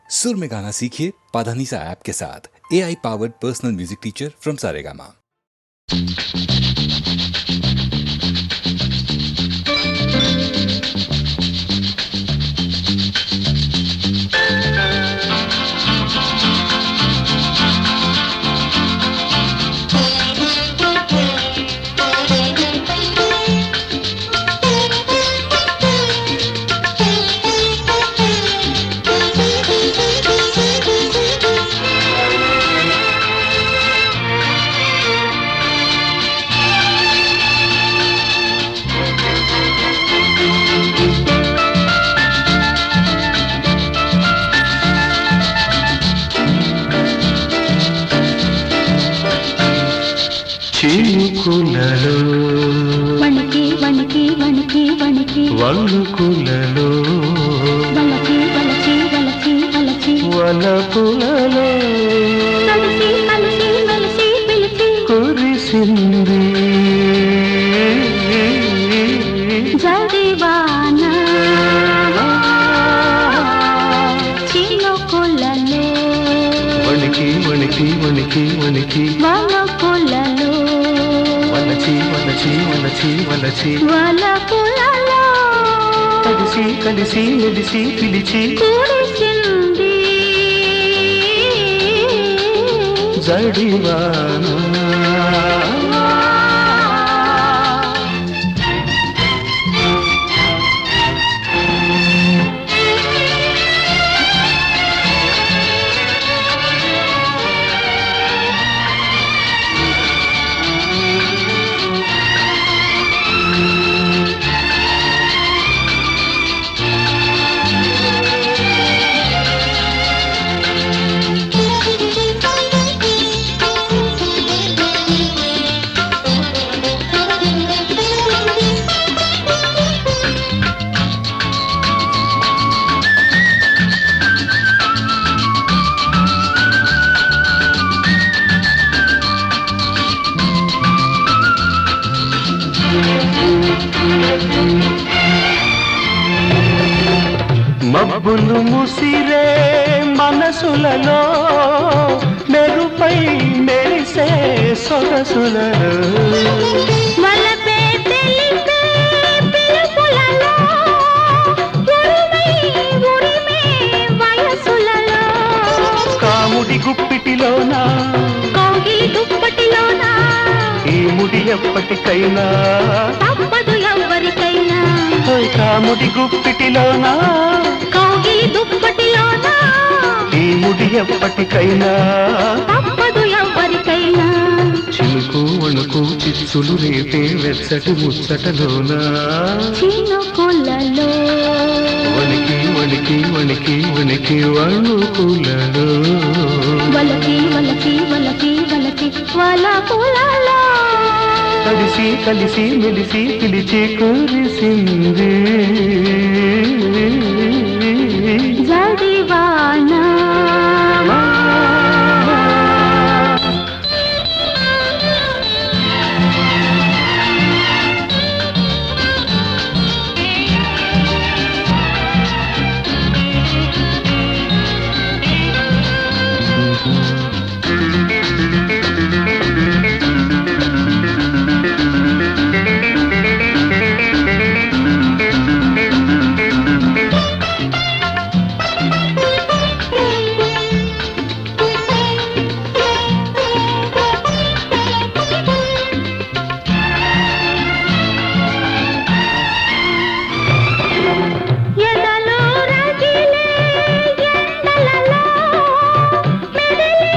सुर में गाना सीखिए पाधानीसा ऐप के साथ। AI powered personal music teacher from Saregama. చినుకులలో వణికి వణికి వణికి వణికి వణుకులలో వలచి వలచి వలచి వలచి వలపులలో కలిసి కలిసి మెలిసి పిలిచి కురిసింది జడివాన చినుకులలో వణికి వణికి వణికి వణికి వలపులలో వలచి వలచి వలచి వలచి వలపులలో కలిసి కలిసి మెలిసి పిలిచి కురిసింది జడివాన మబ్బులు ముసిరే మనసులలో మెరుపై మెరిసే సొగసులలో వలపే తెలిపే పిలుపులలో ఉరిమే ఉరిమే వయసులలో కాముడి గుప్పిటిలోన కౌగిలి దుప్పటిలోన ఈ ముడి ఎప్పటికైనా తప్పదు ఎవరికైనా ఓయ్ కాముడి గుప్పిటిలోన కౌగిలి దుప్పటిలోన ఈ ముడి ఎప్పటికైనా తప్పదు ఎవరికైనా చిలుకు వణుకు చిచ్చులు రేపే వెచ్చటి ముచ్చటలోన చినుకులలో వణికి వణికి వణికి వణికి వణుకులలో వలకి వలకి వలకి వలకి వలపులలో కలిసి కలిసి మెలిసి పిలిచి కురిసింది జడివాన ఎదలో రగిలే ఎండలలో మెదిలే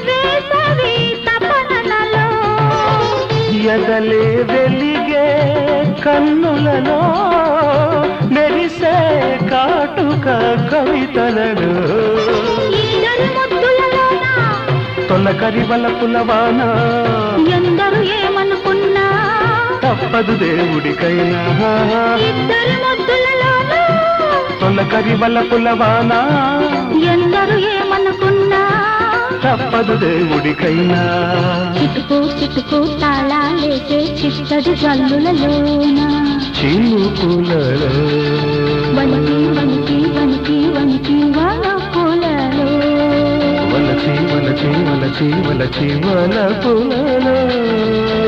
వేసవి తపనలలో ఎదలే వెలిగే కన్నులలో మెరిసే కాటుక కవితలలో ఇద్దరు ముద్దులలోన తొలకరి వలపులవాన ఎందరు ఏమనుకున్నా తప్పదు దేవుడికైనా ఇద్దరు ముద్దులలోన తొలకరి వలపులవాన ఎందరు ఏమనుకున్నా తప్పదు దేవుడికైనా చిటుకు చిటుకు తాళాలేసే చిత్తడి జల్లులలోన చినుకులలో వణికి వణికి వణికి వణికి వణుకులలో వలచి వలచి వలపులలో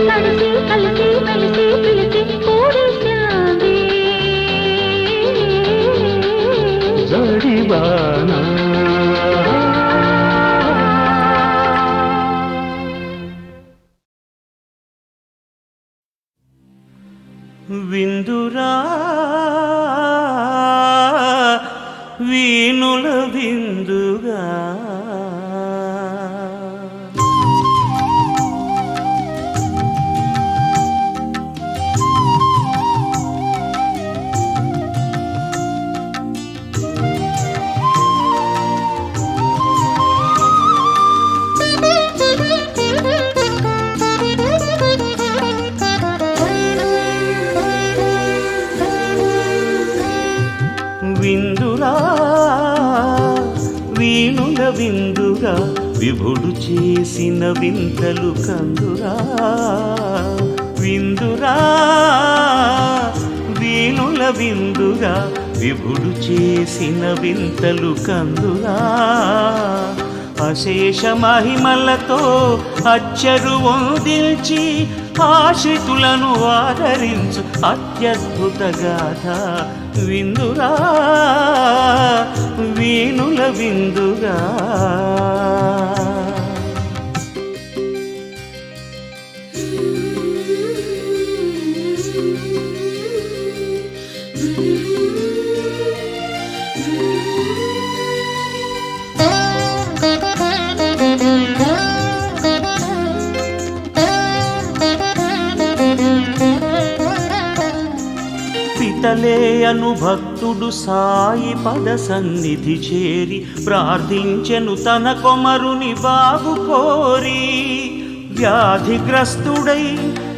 కలిసి కలిసి మెలిసి పిలిచి కూడిసింది జడివానా విందురా వీణుల విందుగా విందురా వీణుల విందుగా విభుడు చేసిన వింతలు కందురా విందురా వీణుల విందుగా విభుడు చేసిన వింతలు కందురా అశేష మహిమలతో అచ్చరు వందిల్చి ఆశ్రితులను ఆదరించు అత్యద్భుత గాథ విందురా వీణుల విందుగా పితలే అను భక్తుడు సాయి పద సన్నిధి చేరి ప్రార్థించెను తన కొమరుని బాగు కోరి వ్యాధిగ్రస్తుడై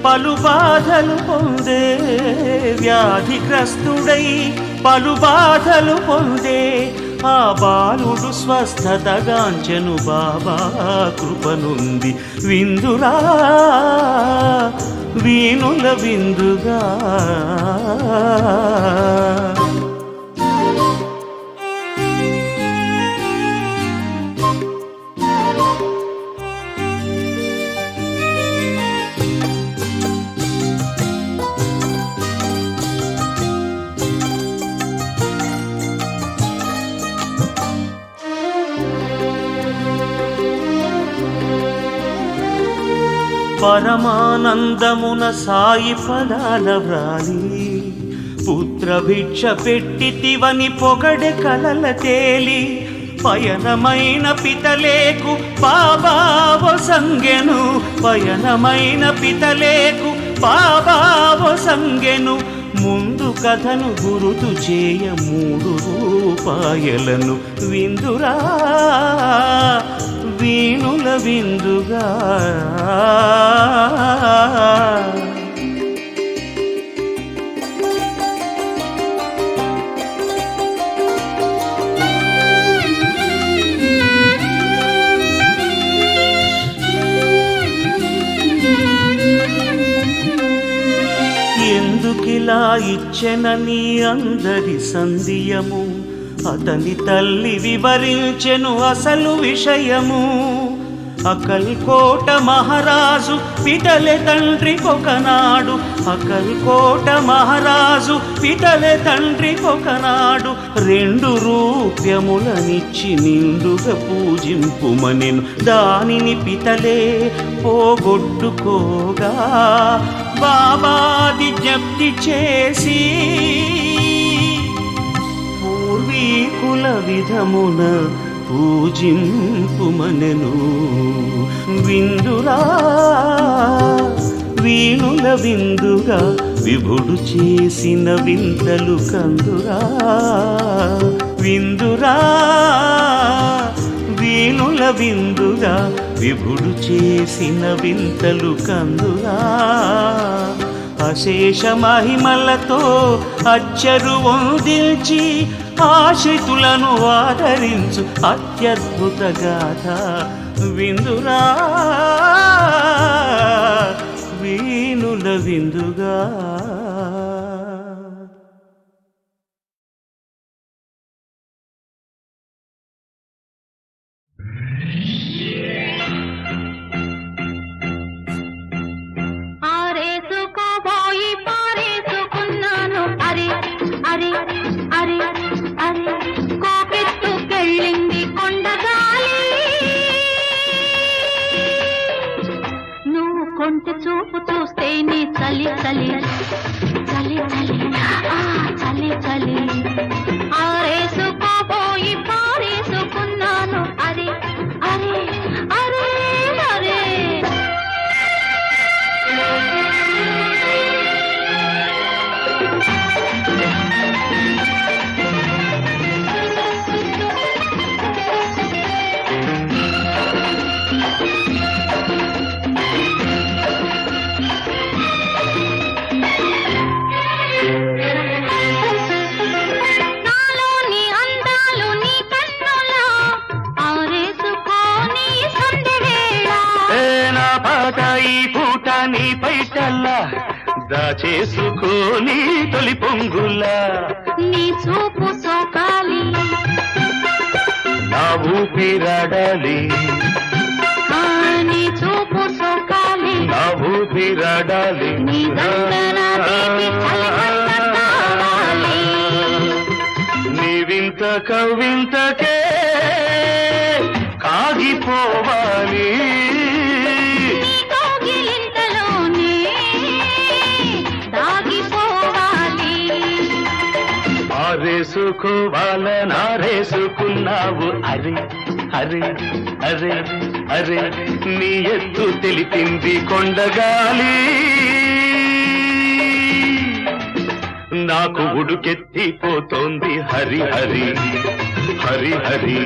పలు బాధలు పొందే వ్యాధిగ్రస్తుడై పలు బాధలు పొందే ఆ బాలుడు స్వస్థతగాంచెను బాబా కృపనుంది విందురా వీణుల విందుగా పరమానందమున సాయి పదాల వ్రాలి పుత్రభిక్ష పెట్టితివని పొగడె కలల తేలి పయనమైన పితలేకు బాబావో సంగెను పయనమైన పితలేకు బాబావో సంగెను ముందు కథను గురుతు చేయ 3 రూపాయలను విందురా వీణుల విందుగా ఎందుకిలా ఇచ్చెనని అందరి సంధియము అతని తల్లి వివరించెను అసలు విషయము అకల్కోట మహారాజు పితలే తండ్రికొకనాడు అకల్కోట మహారాజు పితలే తండ్రికొకనాడు 2 రూప్యములనిచ్చి నిండుగా పూజింపుమనెను దానిని పితలే పోగొట్టుకోగా బాబాది జ్ఞప్తి చేసి పూర్వీకుల విధమున పూజింపుమనెను విందురా వీణుల విందుగా విభుడు చేసిన వింతలు కందురా విందురా వీణుల విందుగా విభుడు చేసిన వింతలు కందురా అశేష మహిమలతో అచ్చరు వందిల్చి ఆశ్రితులను ఆదరించు అత్యద్భుత గాథ విందురా వీణుల విందుగా చలి చలి ఆ చలి చలి ఆరేసుకోబోయి పారేసుకున్నాను అరే అరే అరే అరే నాలోని అందాలు నీ కన్నులా ఆరేసుకోని సందెవేళ నా పాట ఈ పూట నీ పైటల్లా దాచేసుకోని తొలి పొంగులా నీ చూపు సోకాలి నా ఊపిరాడాలి ఆ నీ చూపు సోకాలి నా ఊపిరాడాలి నీ గంగన తీపి చలిమంట కావాలి నీ వింత కవింతకే కాగిపోవాలి నీ కౌగిలింతలోనే దాగిపోవాలి ఆరేసుకోవాలనారేసుకున్నావు అరే అరే అరే అరే నీ ఎత్తు తెలిపింది కొండగాలి నాకు ఉడుకెత్తిపోతోంది హరి హరి హరి హరి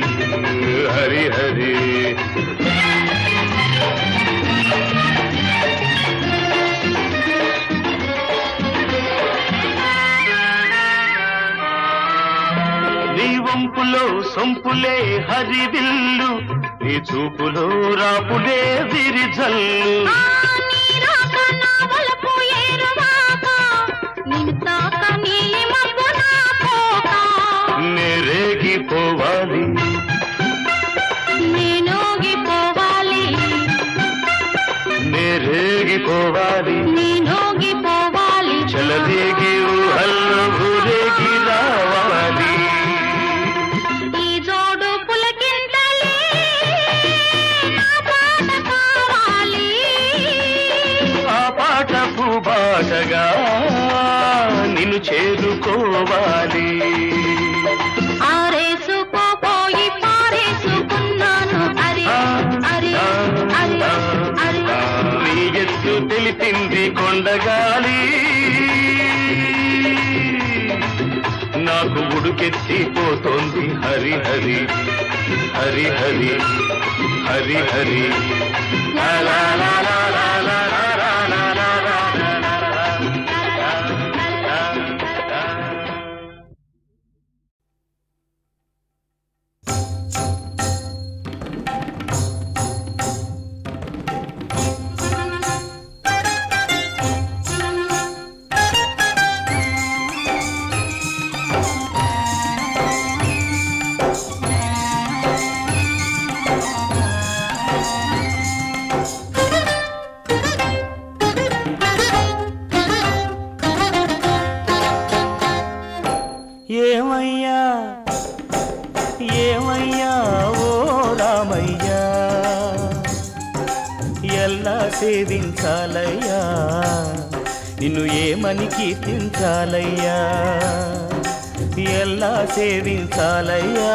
హరి హరి నీ వంపులో సొంపులే హరివిల్లు నీ చూపులో రాపులే విరిజల్లు ఆ నీ రాక నా వలపు ఏరువాక నిన్ను తాక నీలి మబ్బు నా పోక నేరేగిపోవాలి నేనోగిపోవాలి నేరేగిపోవాలి నేనోగిపోవాలి చలదేగి ఊహల్లో ఊరేగి రావాలి ఈ జోడు పులకింతలే నా పాట కావాలి ఆ పాట పూబాటగా నిన్ను చేరుకోవాలి ఆరేసుకోపోయి పారేసుకున్నాను అరే అరే అరే అరే నీ ఎత్తు తెలిపింది కొండగాలి నాకు ఉడుకెత్తిపోతోంది హరి హరి హరి హరి హరి హరి లా లా లా లా లా లా లా లా లా లా లా లా. ఏమయ్యా ఏమయ్యా ఓ రామయ్యా ఎలా సేవించాలయ్యా నిన్ను ఏమని కీర్తించాలయ్యా ఎలా సేవించాలయ్యా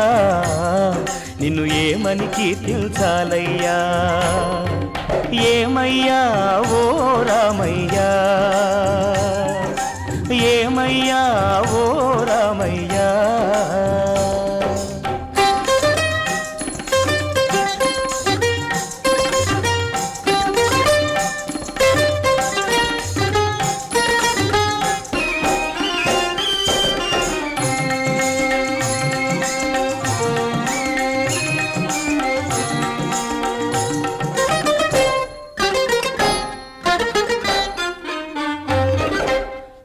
నిన్ను ఏమని కీర్తించాలయ్యా ఏమయ్యా ఓ రామయ్యా ఏమయ్యా ఓ రామయ్యా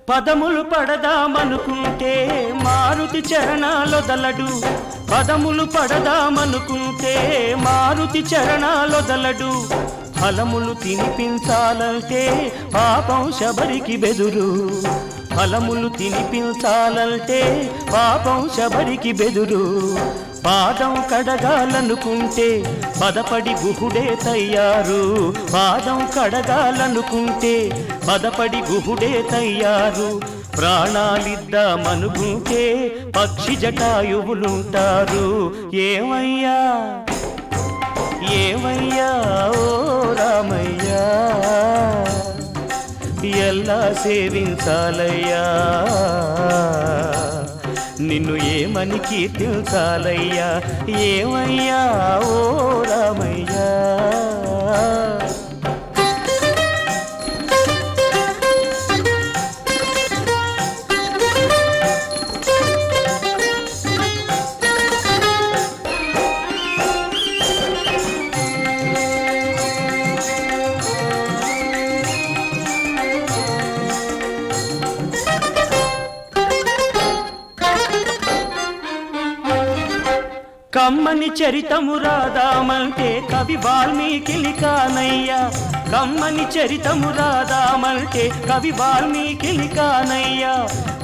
పదములు పడదామనుకుంటే మారుతి చరణాలొదలడు పదములు పడదామనుకుంటే మారుతి చరణాలొదలడు ఫలములు తినిపించాలంటే పాపం శబరికి బెదురు ఫలములు తినిపించాలంటే పాపం శబరికి బెదురు. పాదం కడగాలనుకుంటే పదపడి గుహుడే తయ్యారు. పాదం కడగాలనుకుంటే పదపడి గుహుడే తయ్యారు. ప్రాణాలిద్దామనుకుంటే పక్షి జటాయువులుంటారు. ఏమయ్యా ఏమయ్యా ఓ రామయ్యా, ఎలా సేవించాలయ్యా, నిన్ను ఏమని కీర్తించాలయ్యా, ఏమయ్యా ఓ రామయ్యా. కమ్మని చరితము రాదామంటే కవి వాల్మీకిలి కానయ్యా. కమ్మని చరితము రాదామంటే కవి వాల్మీకిలి కానయ్యా.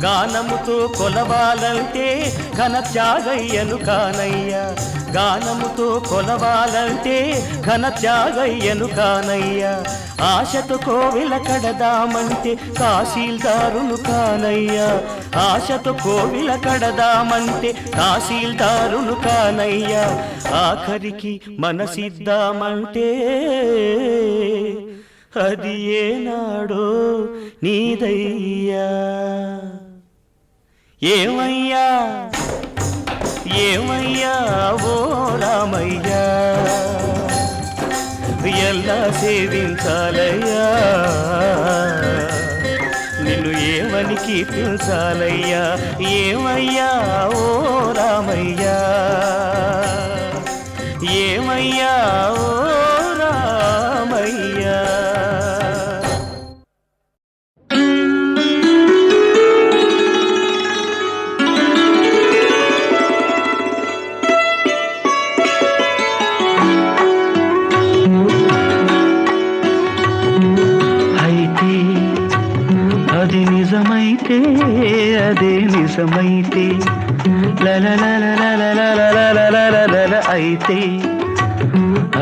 గానముతో కొలవాలంటే ఘన త్యాగయ్యను కానయ్యా. గానముతో కొలవాలంటే ఘన త్యాగయ్యను కానయ్యా. ఆశతో కోవెల కడదామంటే తహసీల్దారును కానయ్యా. ఆశతో కోవెల కడదామంటే తహసీల్దారును కానయ్యా. ఆఖరికి మనసిద్దామంటే అది ఏనాడో నీదయ్యా. ఏమయ్యా ఏమయ్యా ఓ రామయ్యా, ఎలా సేవించాలయ్యా, నిన్ను ఏమని కీర్తించాలయ్యా, ఏమయ్యా ఓ రామయ్యా, ఏమయ్యా ఓ రామయ్యా. అది నిజమైతే అదే నిజమైతే లలలలలలలలలలలల అయితే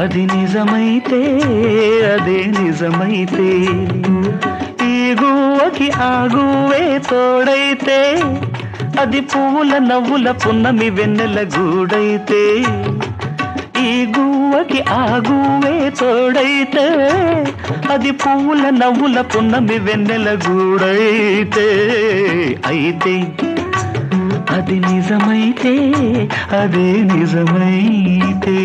అది నిజమైతే అదే నిజమైతే ఈ గువ్వకి ఆ గువ్వే తోడైతే అది పువ్వుల నవ్వుల పున్నమి వెన్నెల గూడైతే ఈ గువ్వకి ఆ గువ్వే తోడైతే అది పువ్వుల నవ్వుల పున్నమి వెన్నెల గూడైతే అయితే అది నిజమైతే అదే నిజమైతే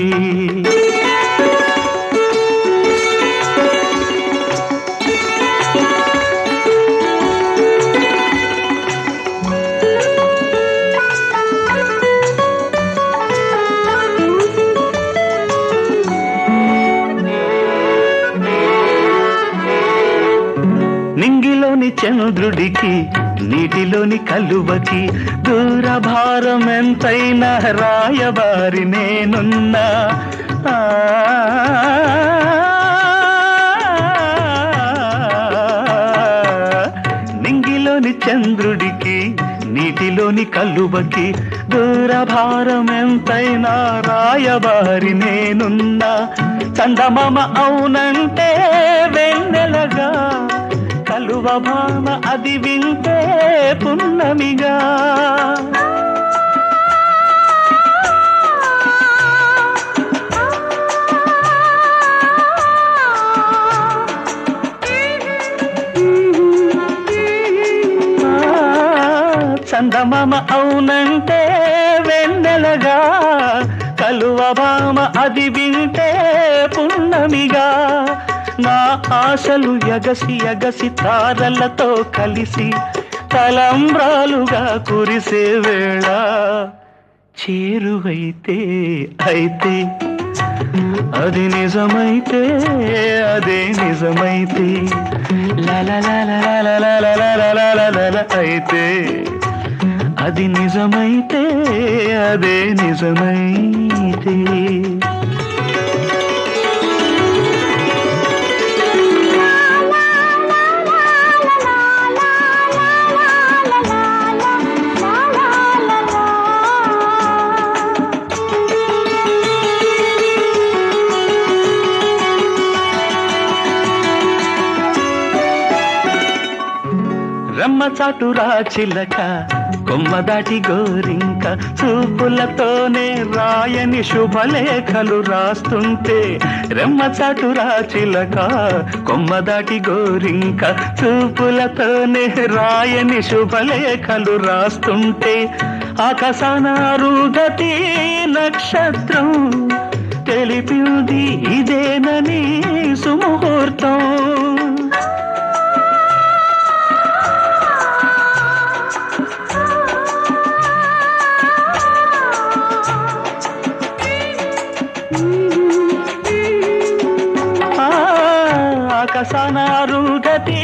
నింగిలోని చంద్రుడికి నీటిలోని కలువకి దూరభారం ఎంతైనా రాయబారి నేనున్నా. నింగిలోని చంద్రుడికి నీటిలోని కలువకి దూరభారం ఎంతైనా రాయబారి నేనున్నా. చందమామ అవునంటే వెన్నెలగా, కలువ భామ అది వింటే పున్నమిగా. చందమామ అవునంటే వెన్నెలగా, కలువ భామ అది వింటే పున్నమిగా. నా ఆశలు ఎగసి ఎగసి తారలతో కలిసి తలంబ్రాలుగా కురిసే వేళ చేరువైతే అయితే అది నిజమైతే అదే నిజమైతే లలలలలలలలలలలల అయితే అది నిజమైతే అదే నిజమైతే. రమ్మ చాటురా చిలక కొమ్మ దాటి గోరింక చూపులతోనే రాయని శుభలేఖలు రాస్తుంటే రెమ్మ చాటురా చిలక కొమ్మ దాటి గోరింక చూపులతోనే రాయని శుభలేఖలు రాస్తుంటే ఆకాశాన అరుగతి నక్షత్రం తెలిపింది ఇదేనని సుముహూర్తం. ఆకాశానారుగతి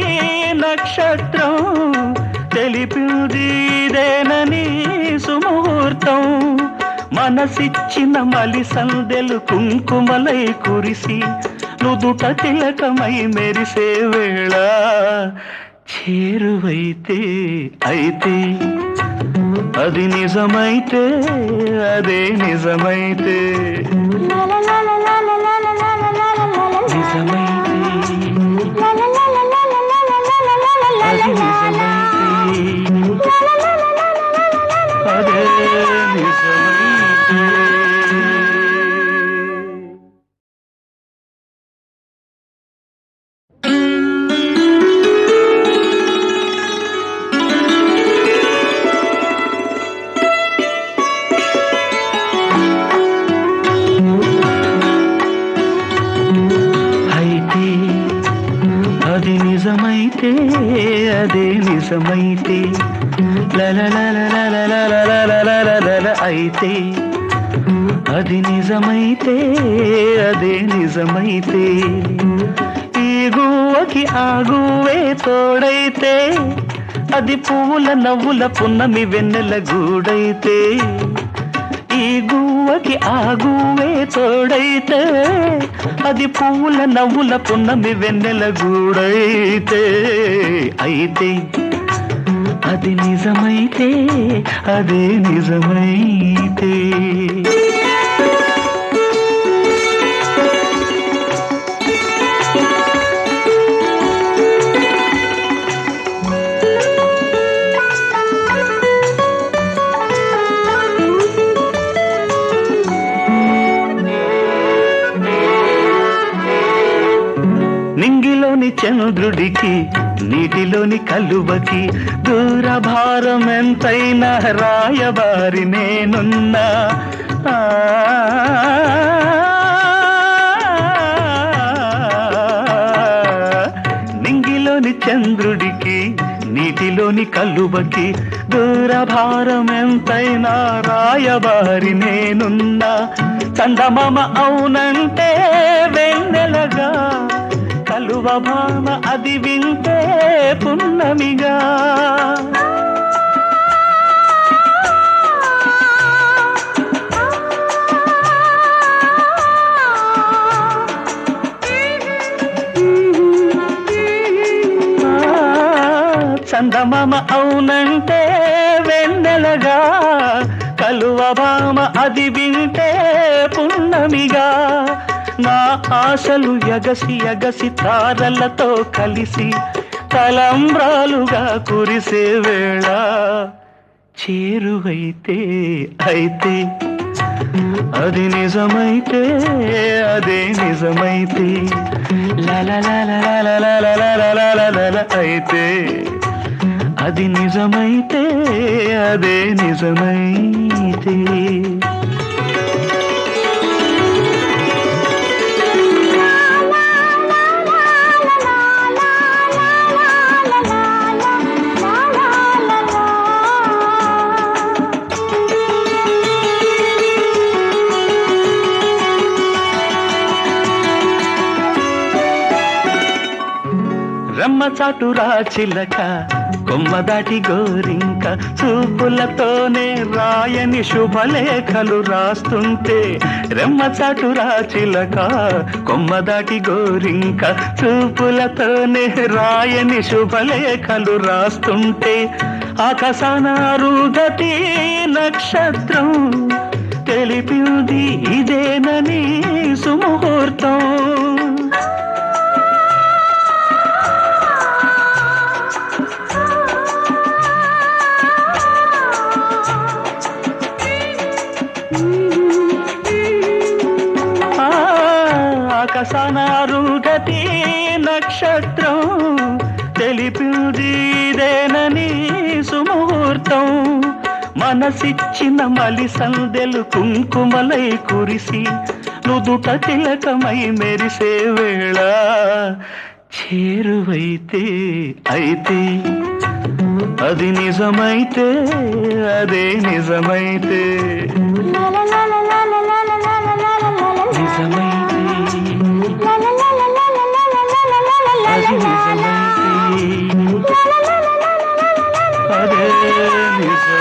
నక్షత్రం తెలిపింది ఇదేనని సుముహూర్తం. మనసిచ్చిన మలి సందెలు కుంకుమలై కురిసి నుదుట తిలకమై మెరిసే వేళ చేరువైతే అయితే అది నిజమైతే అదే నిజమైతే నిజమైతే అది నిజమైతే అదే నిజమైతే. అది నిజమైతే అదే నిజమైతే లలలలలలలలలలలలల అయితే అది నిజమైతే అదే నిజమైతే ఈ గువ్వకి ఆ గువ్వే తోడైతే అది పువ్వుల నవ్వుల పున్నమి వెన్నెల గూడైతే ఈ గువ్వకి ఆ గువ్వే తోడైతే అది పువ్వుల నవ్వుల పున్నమి వెన్నెల గూడైతే అయితే అది నిజమైతే అదే నిజమైతే. నింగిలోని చంద్రుడికి నీటిలోని కలువకి దూరభారం ఎంతైనా రాయబారి నేనున్నా. నింగిలోని చంద్రుడికి నీటిలోని కలువకి దూరభారం ఎంతైనా రాయబారి నేనున్నా. చందమామ అవునంటే వెన్నెలగా కలువ భామ అది వింటే పున్నమిగా. చందమామ అవునంటే వెన్నెలగా కలువ భామ అది వింటే పున్నమిగా. నా ఆశలు ఎగసి ఎగసి తారలతో కలిసి తలంబ్రాలుగా కురిసే వేళ చేరువైతే అయితే అది నిజమైతే అదే నిజమైతే లలలలలలలలలలలల అయితే అది నిజమైతే అదే నిజమైతే. రమ్మ చాటురా చిలక కొమ్మ దాటి గోరింక చూపులతోనే రాయని శుభలేఖలు రాస్తుంటే రెమ్మ చాటురా చిలక కొమ్మ దాటి గోరింక చూపులతోనే రాయని శుభలేఖలు రాస్తుంటే ఆకాశాన అరుగతి నక్షత్రం తెలిపింది ఇదేనని సుముహూర్తం. ఆకసన అరుగతి నక్షత్రం తెలిపింది ఇదేనని సుముహూర్తం మనసిచ్చిన మలి సందెలు కుంకుమలై కురిసి నుదుట తిలకమై మెరిసే వేళ చేరువైతే అయితే అది నిజమైతే అదే నిజమైతే నిజమైతే అది నిజమైతే అదే నిజమైతే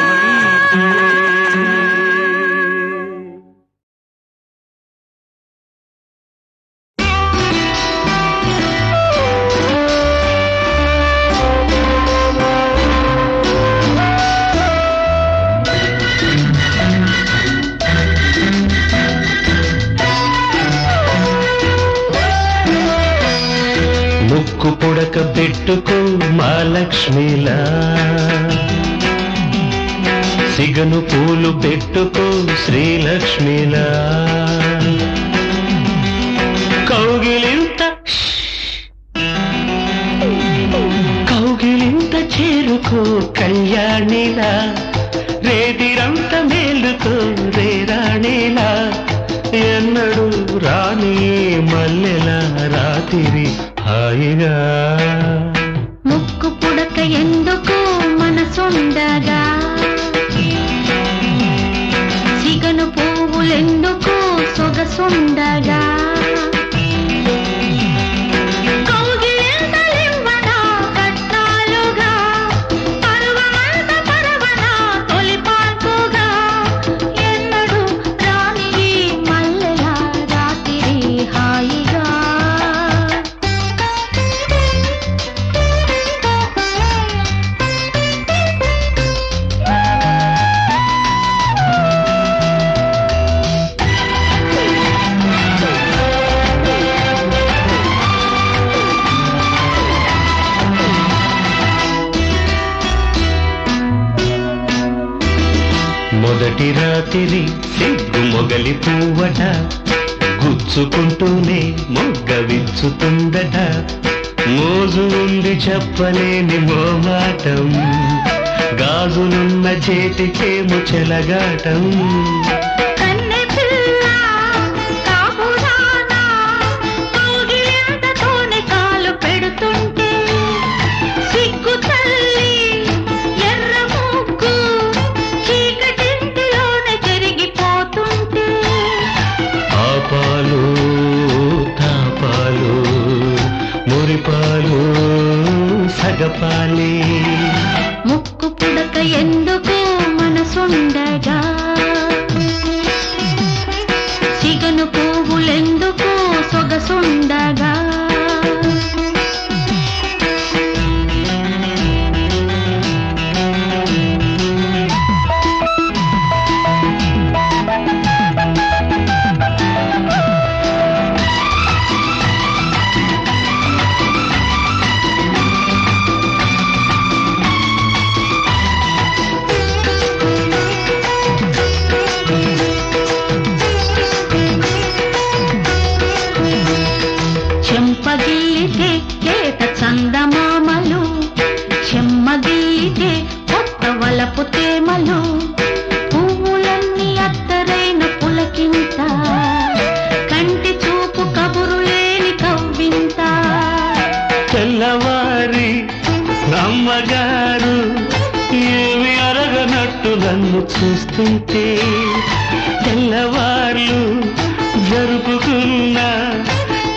ముక్కు పుడక పెట్టుకో మా లక్ష్మిలా సిగను పూలు పెట్టుకో శ్రీలక్ష్మిలా కౌగిలింత కౌగిలింత చేరుకో కళ్యాణిలా రేతిరంత మేలుకో రేరాణిలా ఎన్నడు రాణి మల్లెల రాత్రి హాయిగా ముక్కు పుడక ఎందుకు మనసుండగా సిగను పువ్వులెందుకు సొగసుండగా కౌగిలింతలివ్వనా కట్నాలుగా పర్వమంత పరవనా తొలి పాల్పుగా ఎన్నడు రాణి మల్లెల రాత్రి హాయిగా మొదటి రాత్రి సిగ్గు మొగలి పువ్వట గుచ్చుకుంటూనే మొగ్గ విచ్చుతుందట మోజు ఉంది చెప్పలేని మోమాటం గాజులున్న చేతికేము చెలగాటం కన్నె పిల్ల కాపురానా కౌగిలింతతోనే కాలు పెడుతుంటే సిగ్గు తల్లి ఎర్ర ముగ్గు చీకటింటిలోనే జరిగిపోతుంటే ఆపాలు తాపాలు మురిపాలు సగపాలి ముక్కు పుడక ఎందుకు మనసుండగా సిగను పువ్వులెందుకు సొగసుండగా చెంపగిల్లితే కేత చందమామలు చెమ్మగిల్లితే కొత్త వలపు తేమలు పువ్వులన్నీ అత్తరైన పులకింత కంటి చూపు కబురు లేని కవ్వింత తెల్లవారి నమ్మగారు ఏమి అరగనట్టు నన్ను చూస్తుంటే తెల్లవార్లు జరుపుకున్న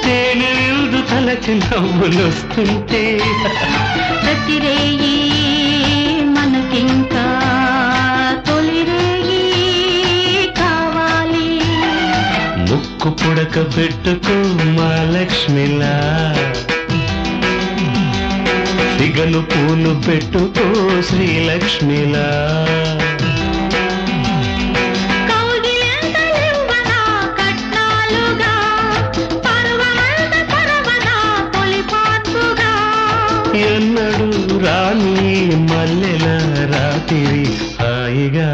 తేనె విల్దు తలచి నవ్వులొస్తుంటే ప్రతిరేయి మనకింకా తొలిరేయి కావాలి ముక్కు పుడక పెట్టుకో మా లక్ష్మిలా సిగను పూలు పెట్టుకో శ్రీలక్ష్మిలా కౌగిలింతలివ్వనా కట్నాలుగా పర్వమంత పరవనా తొలి పాన్పుగా ఎన్నడు రాణి మల్లెల రాత్రి హాయిగా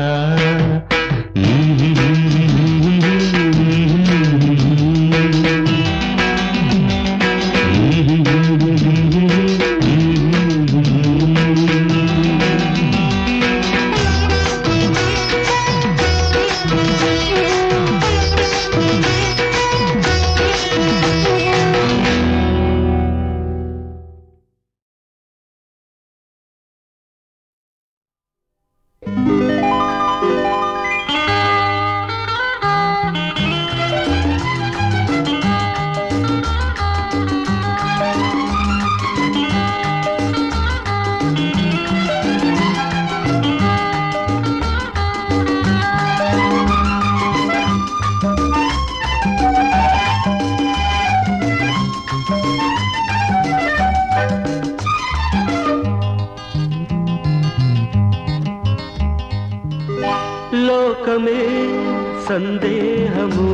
సందేహము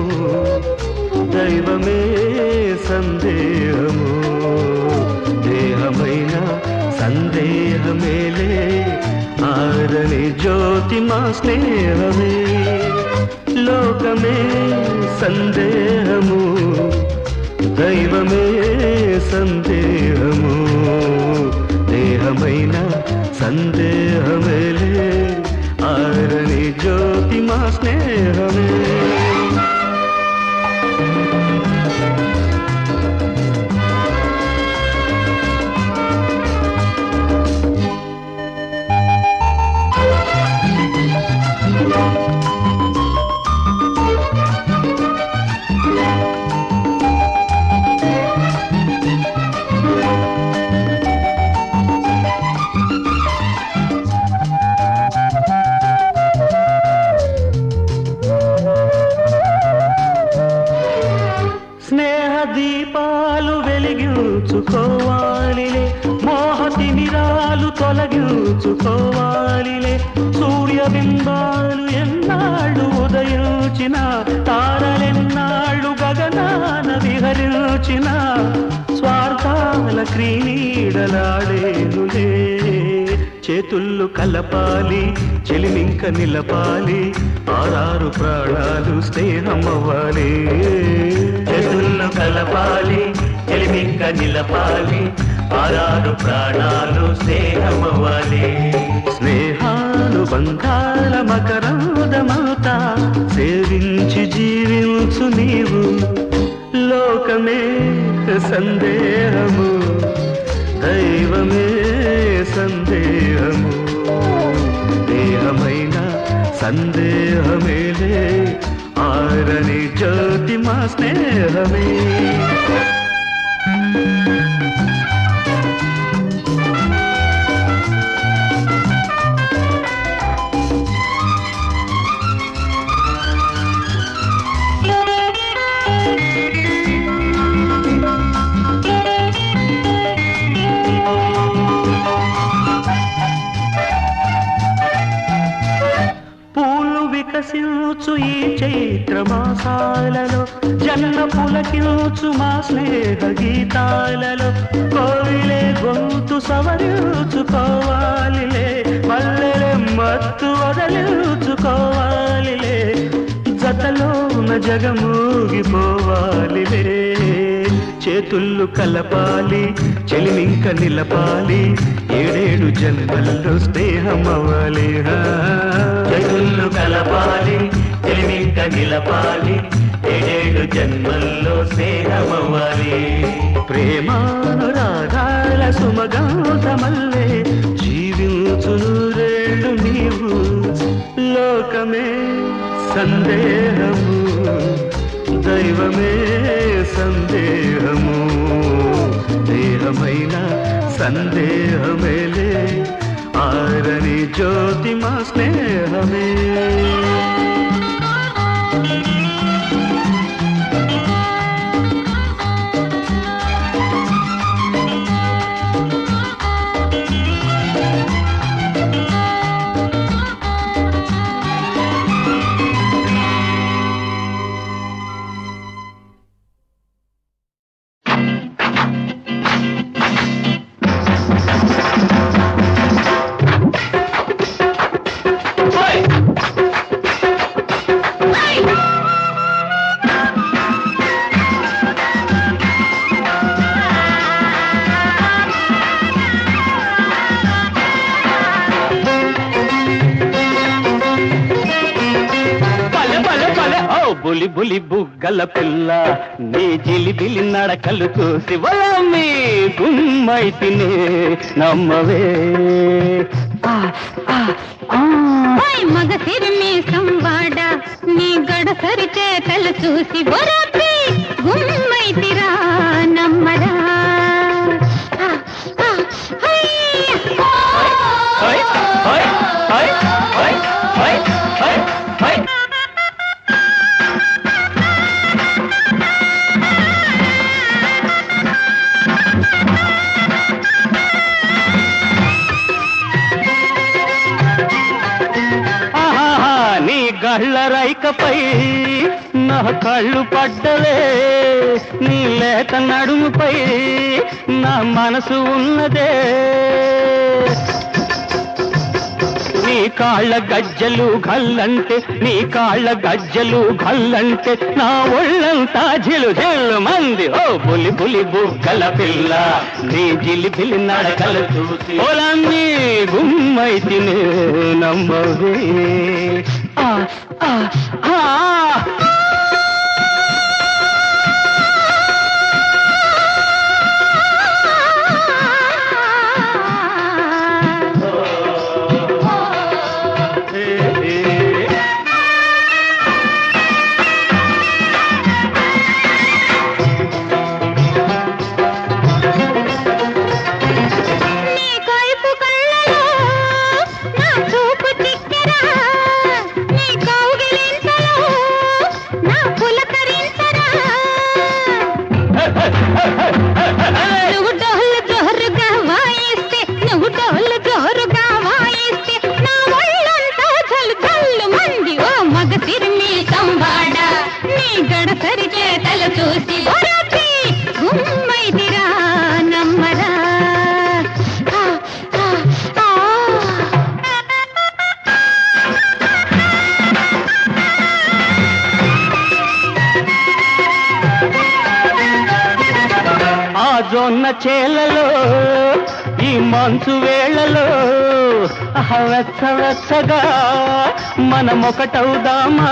దైవమే సందేహము దేహమైన సందేహమేలే ఆరని జ్యోతి మా స్నేహమే లోకమే సందేహము దైవమే సందేహము దేహమైన సందేహమేలే ఆరని జ్యోతి మా స్నేహమే దీపాలు వెలిగించుకోవాలిలే మోహతిమిరాలు తొలగించుకోవాలిలే సూర్యబింబాలు ఎన్నాళ్ళు ఉదయించిన తారలెన్నాళ్ళు గగనాన విహరించిన స్వార్థాల క్రీడలాడేనులే చేతుళ్ళు కలపాలి చెలిమింక నిలపాలి ఆరారు ప్రాణాలు స్నేహమవ్వాలి చేతుళ్ళు కలపాలి చెలిమింక నిలపాలి ఆరారు ప్రాణాలు స్నేహమవ్వాలి స్నేహానుబంధాల మకరందమవుతా సేవించి జీవించు నీవు లోకమే సందేహము దైవమే సందేహము దేహమైన సందేహమేలే ఆరని జ్యోతి మా స్నేహమే వికసించు ఈ చైత్రమాసాలలో జన్మ పులకించు మా స్నేహ గీతాలలో కోవిలే గొంతు సవరించుకోవాలిలే మల్లెలే మత్తు వదలించుకోవాలిలే జతలోన జగమూగిపోవాలిలే చేతుళ్ళు కలపాలి చెలిమింక నిలపాలి ఏడేడు జన్మల్లో స్నేహమవ్వాలి చేతుళ్ళు కలపాలి చెలిమింక నిలపాలి ఏడేడు జన్మల్లో స్నేహమవ్వాలి ప్రేమానురాగాల సుమగౌతమల్లే జీవించును రేళ్ళు నీవు లోకమే సందేహము దైవమే సందేహము దేహమైన సందేహమేలే ఆరని జ్యోతి మా స్నేహమే బులి బులి బుగ్గల పిల్ల నీ జిలిబిలి నడకలు చూసి వలమ్మి గుమ్మైతినే నమ్మవే మగ సిరిమి సంవాడ నీ గడసరి చేతలు చూసి బొరపి గుమ్మైతిరా నమ్మరా గళ్ళ రైక నడకపై నా కళ్ళు పడ్డలే, నీ లేత నడుముపై నా మనసు ఉన్నదే. నీ కాళ్ళ గజ్జలు గల్లంటే, నీ కాళ్ళ గజ్జలు గల్లంటే నా ఒళ్ళంతా జిలు జిల్లు మంది. ఓ బులి బులి బుగ్గల పిల్ల, నీ జిలిబిలి నడకలు చూసి పొలన్నీ గుమ్మైతినే నమ్మవే. ఆ ఆ ఆ చూసి గుమ్మైదిరా నమ్మరా. ఆ జొన్న చేలలో ఈ మంచు వేళలో వెచ్చ వెచ్చగా మనమొకటవుదామా.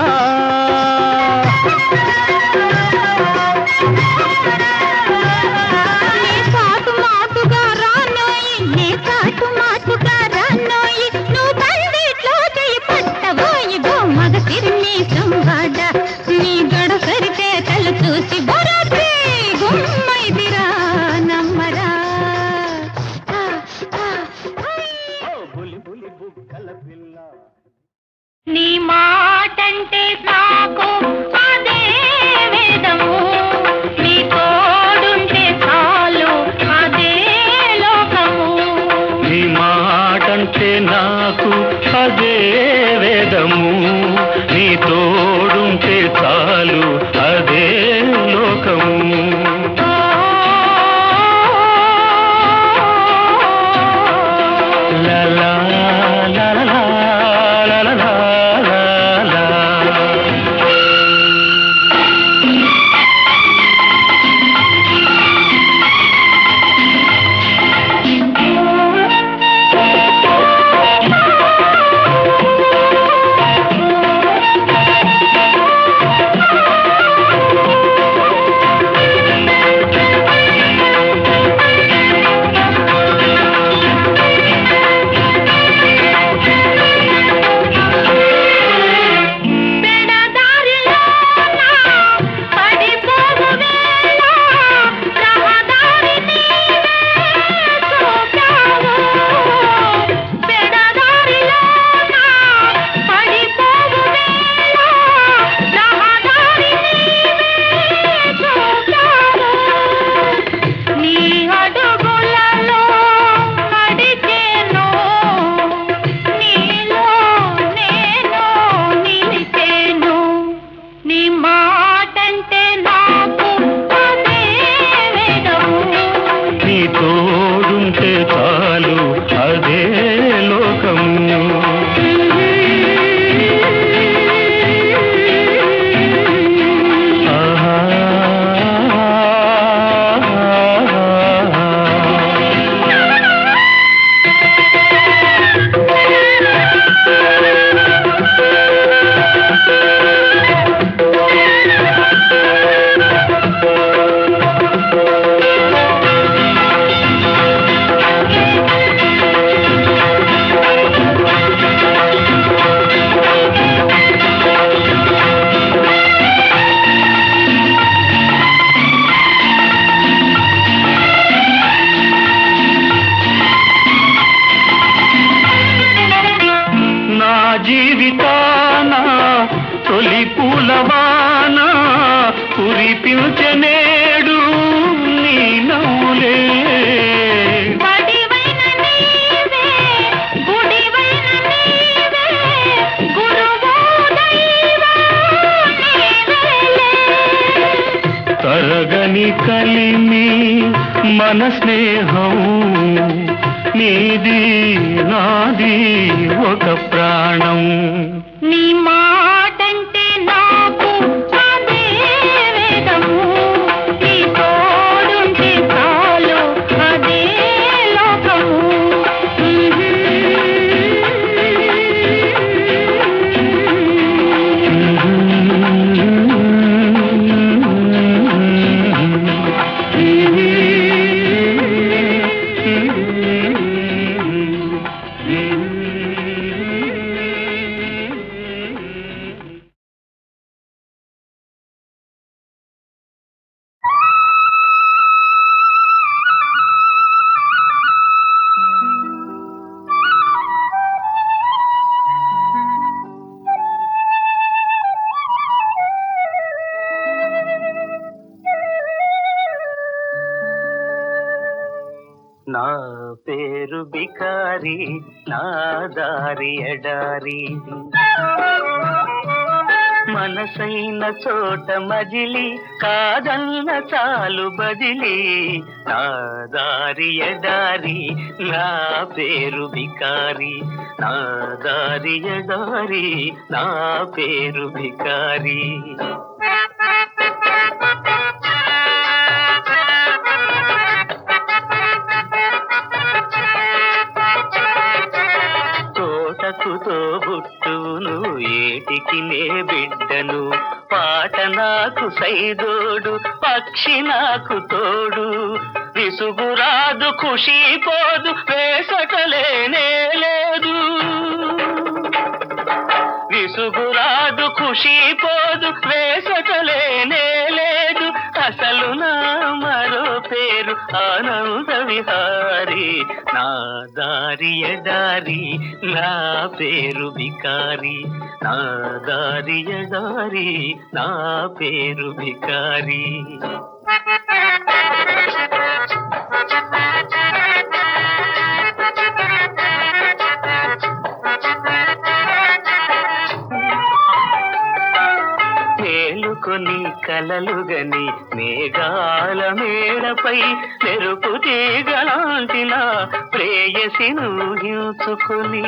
నీ గడసరితే తల చూసి బరపి గుమ్మైదిరా నమ్మరా. నీ మాటంటే నాకు అదే వేదము, నీ తోడుంటే చాలు అదే లోకము. నీ మాటంటే నాకు అదే వేదము, నీ తోడుంటే చాలు అదే లోకము. లలా లలా లలా లలా. తోడుంటే చాలు అదే లోకము. జీవితాన తొలి పూలవాన కురిపించనేడు నీ నవ్వులే. గురువు దైవం తరగని కలిమి మన స్నేహం నీది నాది ఒక ప్రాణం నీ మాటంటే నాకు అదే వేదము నీ తోడుంటే చాలు అదే లోకము నా పేరు బికారి నా దారి ఎడారి మనసైన చోట మజిలి కాదన్న చాలు బదిలి నా దారి ఎడారి నా పేరు బికారి నా దారి ఎడారి నా పేరు బికారి తోటకుతో బుట్టును ఏటికి నే బిడ్డను పాట నాకు సైదోడు పక్షి నాకు తోడు విసుగురాదు ఖుషి పోదు వేసటలేనే లేదు విసుగురాదు ఖుషి పోదు వేసటలేనే లేదు అసలు నా మరో పేరు ఆనంద విహారి నా దారి ఎడారి నా పేరు బికారి నా దారి ఎడారి నా పేరు బికారి మేలుకొని కలలుగని మేఘాల మేడపై మెరుపు తీగలాంటిన ప్రేయసిను ఊహించుకొని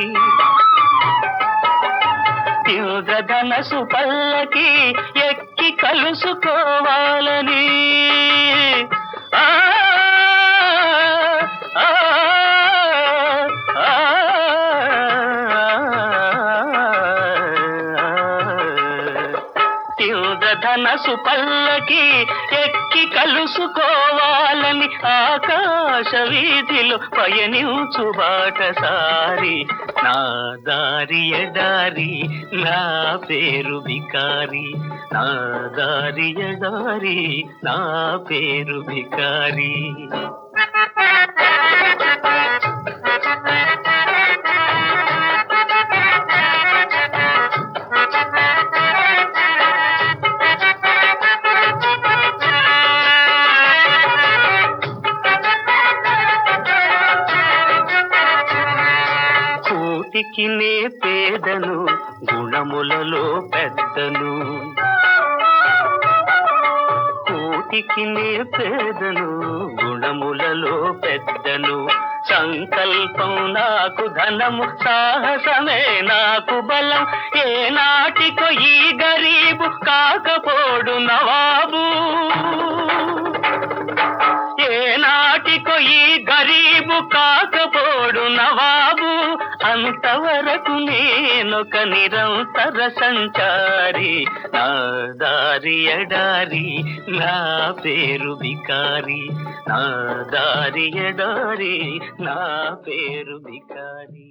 ధనసు పల్లకి ఎక్కి కలుసుకోవాలని ఆ ధనసు పల్లకి ఎక్కి కలుసుకోవాలని ఆకాశ వీధిలో పయనించు బాటసారి నా దారి ఎడారి నా పేరు బికారి నా దారి ఎడారి నా పేరు బికారి కూటికి నే పేదను గుణములలో పెద్దను కూటికి నే పేదను గుణములలో పెద్దను సంకల్పం నాకు ధనము సాహసమే నాకు బలం ఏ నాటికో ఈ గరీబు కాకపోడు నవాబు ఏ నాటికో ఈ గరీబు కాకపోడు నవాబు అంతవరకు నేనొక నిరంతర సంచారి నా దారి ఎడారి నా పేరు బికారి నా దారి ఎడారి నా పేరు బికారి